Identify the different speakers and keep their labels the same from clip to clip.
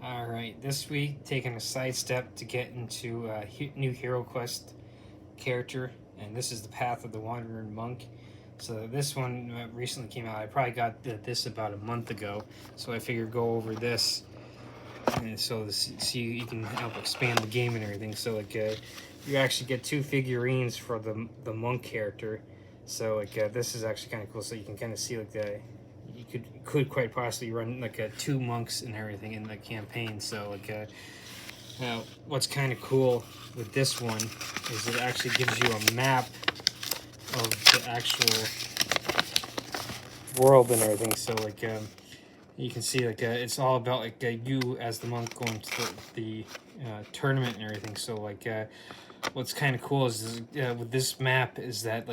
Speaker 1: Alright, this week taking a sidestep to get into a new Hero Quest character, and this is the Path of the Wandering Monk. So this one recently came out. I probably got this about a month ago, so I figured go over this, and so you can help expand the game and everything. So you actually get two figurines for the monk character. So this is actually kind of cool. So you can kind of see you could quite possibly run two monks and everything in the campaign. So now what's kind of cool with this one is it actually gives you a map of the actual world and everything. So you can see it's all about you as the monk going to the tournament and everything. So what's kind of cool is with this map is that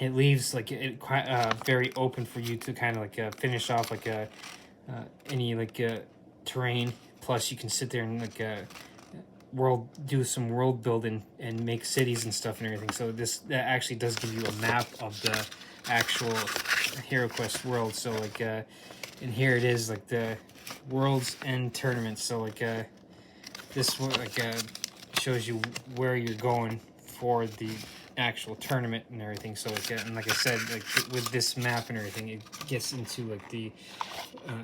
Speaker 1: it leaves it quite very open for you to kind of finish off any terrain. Plus, you can sit there and do some world building and make cities and stuff and everything. So that actually does give you a map of the actual Hero Quest world. So and here it is the World's End tournament. So this shows you where you're going for the actual tournament and everything. So and like I said, with this map and everything, it gets into the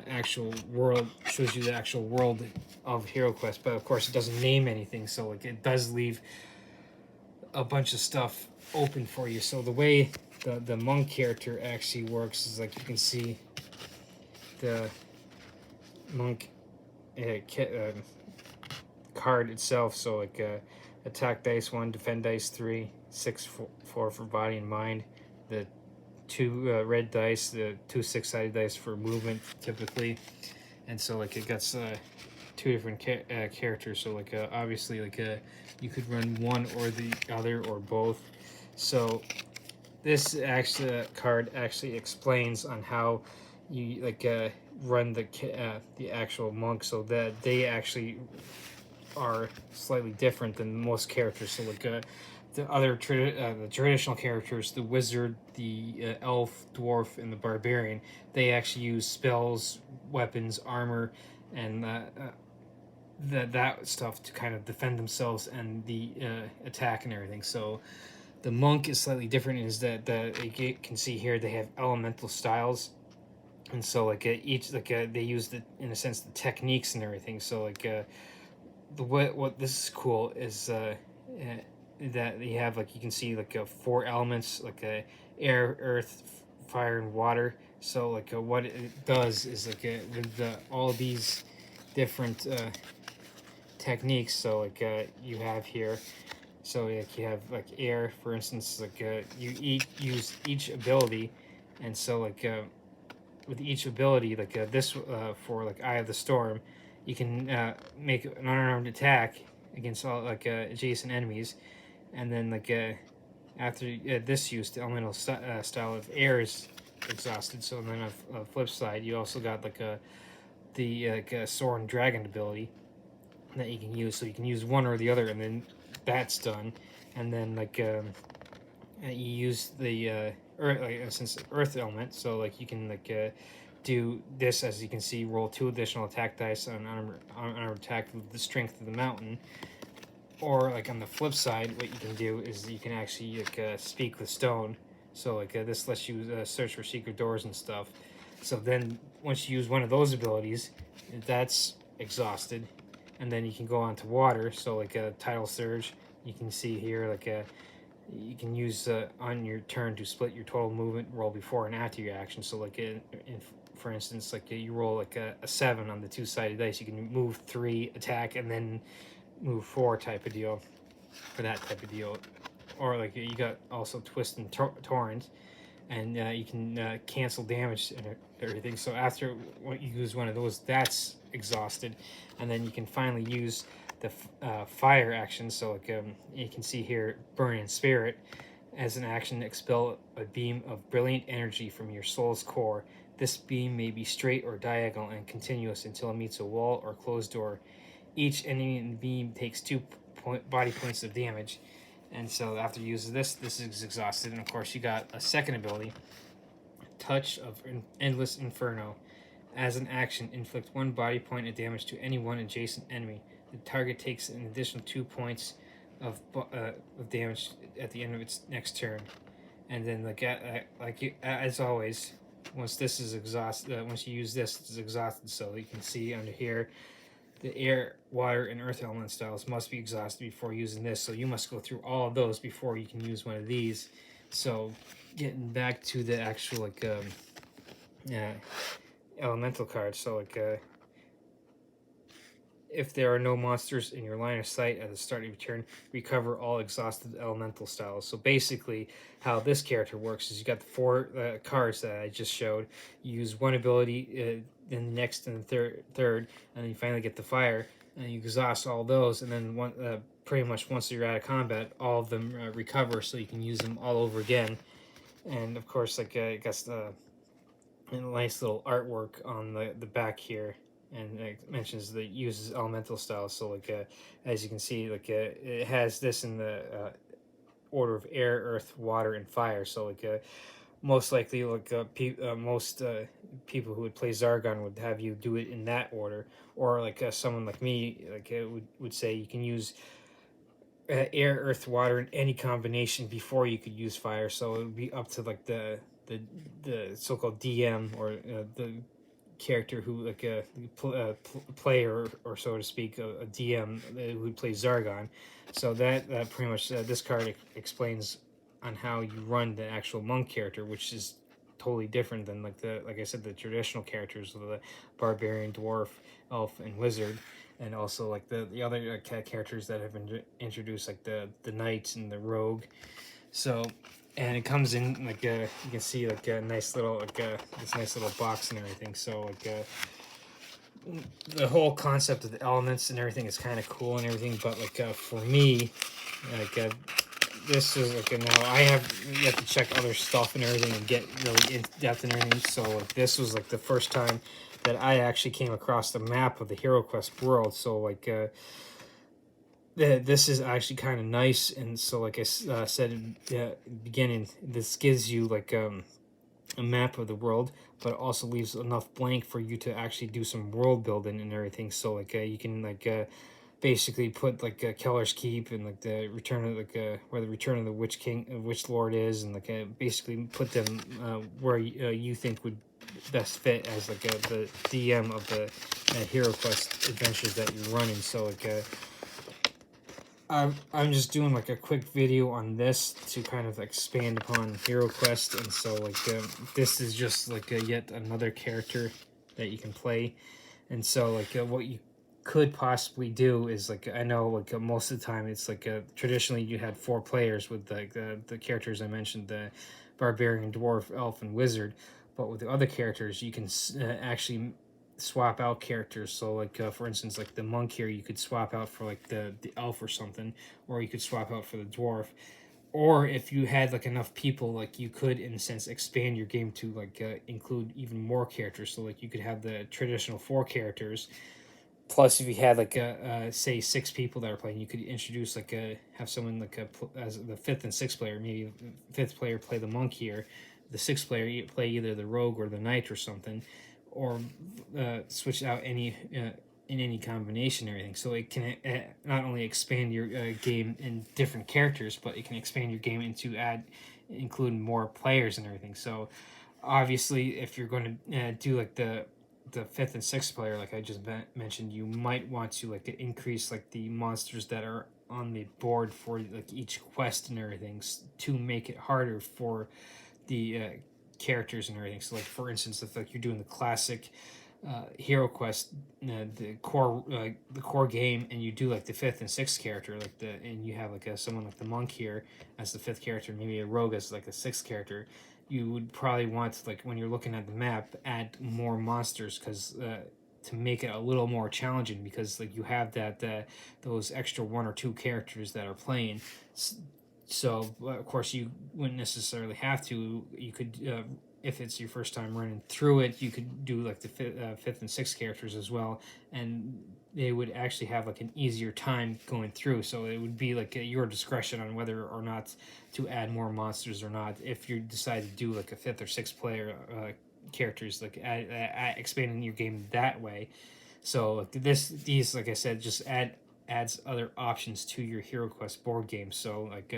Speaker 1: actual world, shows you the actual world of Hero Quest. But of course, it doesn't name anything. So it does leave a bunch of stuff open for you. So the way the monk character actually works is you can see the monk card itself. So attack dice 1, defend dice 3, 6 4 for body and mind, the 2 red dice, the 2 6-sided dice for movement typically, and so it got 2 different characters. So obviously you could run one or the other or both. So this card actually explains on how you run the actual monk, so that they actually are slightly different than most characters. So the other the traditional characters, the wizard, the elf, dwarf, and the barbarian, they actually use spells, weapons, armor, and that stuff to kind of defend themselves and the attack and everything. So the monk is slightly different is that you can see here they have elemental styles, and so each they use in a sense the techniques and everything. So what this is cool is that you have you can see 4 elements air, earth, fire, and water. So what it does is with all these different techniques. So you have here. So you have air, for instance. You use each ability, and so with each ability this for Eye of the Storm, you can make an unarmed attack against all adjacent enemies, and then after this use, the elemental style of air is exhausted. So then on the flip side, you also got the sword and dragon ability that you can use. So you can use one or the other, and then that's done. And then you use the earth, since earth element. So you can do this, as you can see, roll 2 additional attack dice on armor attack with the strength of the mountain. Or on the flip side, what you can do is you can actually speak with stone. So this lets you search for secret doors and stuff. So then once you use one of those abilities, that's exhausted, and then you can go on to water. So tidal surge, you can see here you can use on your turn to split your total movement roll before and after your action. So for instance, you roll a 7 on the 2-sided dice, you can move 3, attack, and then move 4 type of deal for that type of deal. Or you got also twist and torrent, and you can cancel damage and everything. So after you use one of those, that's exhausted, and then you can finally use the fire action. So you can see here, burn in spirit. As an action, expel a beam of brilliant energy from your soul's core. This beam may be straight or diagonal and continuous until it meets a wall or closed door. Each enemy in the beam takes 2 body points of damage. And so after you use this is exhausted. And of course you got a second ability, Touch of Endless Inferno. As an action, inflict 1 body point of damage to any one adjacent enemy. The target takes an additional 2 points of damage at the end of its next turn. And then as always, once this is exhausted, once you use this, it's exhausted. So you can see under here, the air, water, and earth element styles must be exhausted before using this. So you must go through all of those before you can use one of these. So getting back to the actual elemental cards. So if there are no monsters in your line of sight at the start of your turn, recover all exhausted elemental styles. So basically, how this character works is you got the 4 cards that I just showed. You use one ability, then the next and the third, and then you finally get the fire, and you exhaust all those, and then pretty much once you're out of combat, all of them recover, so you can use them all over again. And of course, I guess a nice little artwork on the back here, and it mentions that it uses elemental styles. So as you can see, it has this in the order of air, earth, water, and fire. So most likely most people who would play Zargon would have you do it in that order, or someone like me would say you can use air, earth, water in any combination before you could use fire. So it would be up to the so-called DM, or the character who player, or so to speak, a DM who plays Zargon. So that pretty much this card explains on how you run the actual monk character, which is totally different than like I said, the traditional characters of the barbarian, dwarf, elf, and wizard, and also the other characters that have been introduced, like the knights and the rogue. So, and it comes in you can see a nice little this nice little box and everything. So the whole concept of the elements and everything is kind of cool and everything, but for me, this is now I have to check other stuff and everything and get really in depth and everything. So this was the first time that I actually came across the map of the HeroQuest world. So this is actually kind of nice, and so like I said in the beginning, this gives you a map of the world, but it also leaves enough blank for you to actually do some world building and everything. So you can basically put Keller's Keep and the return of where the return of the Witch King, Witch Lord is, and basically put them where you think would best fit as the DM of the HeroQuest adventures that you're running. So I'm just doing a quick video on this to kind of expand upon HeroQuest, and so this is just yet another character that you can play. And so what you could possibly do is I know most of the time it's traditionally you had 4 players with the characters I mentioned, the barbarian, dwarf, elf, and wizard, but with the other characters you can actually swap out characters. So for instance, the monk here, you could swap out for the elf or something, or you could swap out for the dwarf. Or if you had enough people, you could in a sense expand your game to include even more characters. So you could have the traditional 4 characters, plus if you had say 6 people that are playing, you could introduce have someone as the 5th and 6th player. Maybe 5th player play the monk here, the 6th player play either the rogue or the knight or something, or switch out in any combination and everything. So it can not only expand your game in different characters, but it can expand your game into include more players and everything. So obviously, if you're going to do the 5th and 6th player, like I just mentioned, you might want to increase the monsters that are on the board for each quest and everything, to make it harder for the characters and everything. So for instance, if you're doing the classic HeroQuest, the core game, and you do the 5th and 6th character, and you have someone like the monk here as the 5th character, maybe a rogue as the 6th character, you would probably want when you're looking at the map, add more monsters, because to make it a little more challenging, because you have those extra 1 or 2 characters that are playing. So of course you wouldn't necessarily have to. You could if it's your first time running through it, you could do the 5th and 6th characters as well, and they would actually have an easier time going through. So it would be your discretion on whether or not to add more monsters or not, if you decide to do a 5th or 6th player characters, like expanding your game that way. So like these, like I said, just adds other options to your Hero Quest board game. So like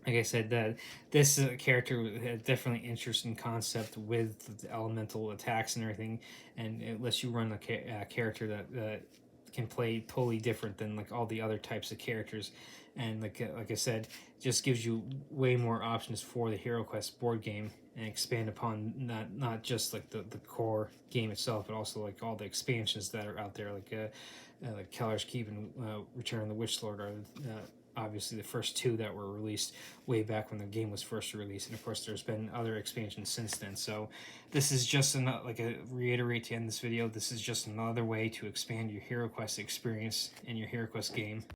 Speaker 1: I said, that this character had definitely interesting concept with the elemental attacks and everything, and it lets you run a character that can play totally different than like all the other types of characters, and like I said, just gives you way more options for the Hero Quest board game and expand upon not just like the core game itself, but also like all the expansions that are out there, like Keller's Keep and Return of the Witch Lord are obviously the first two that were released way back when the game was first released, and of course there's been other expansions since then. So this is just another, like a reiterate to end this video, this is just another way to expand your Hero Quest experience in your Hero Quest game.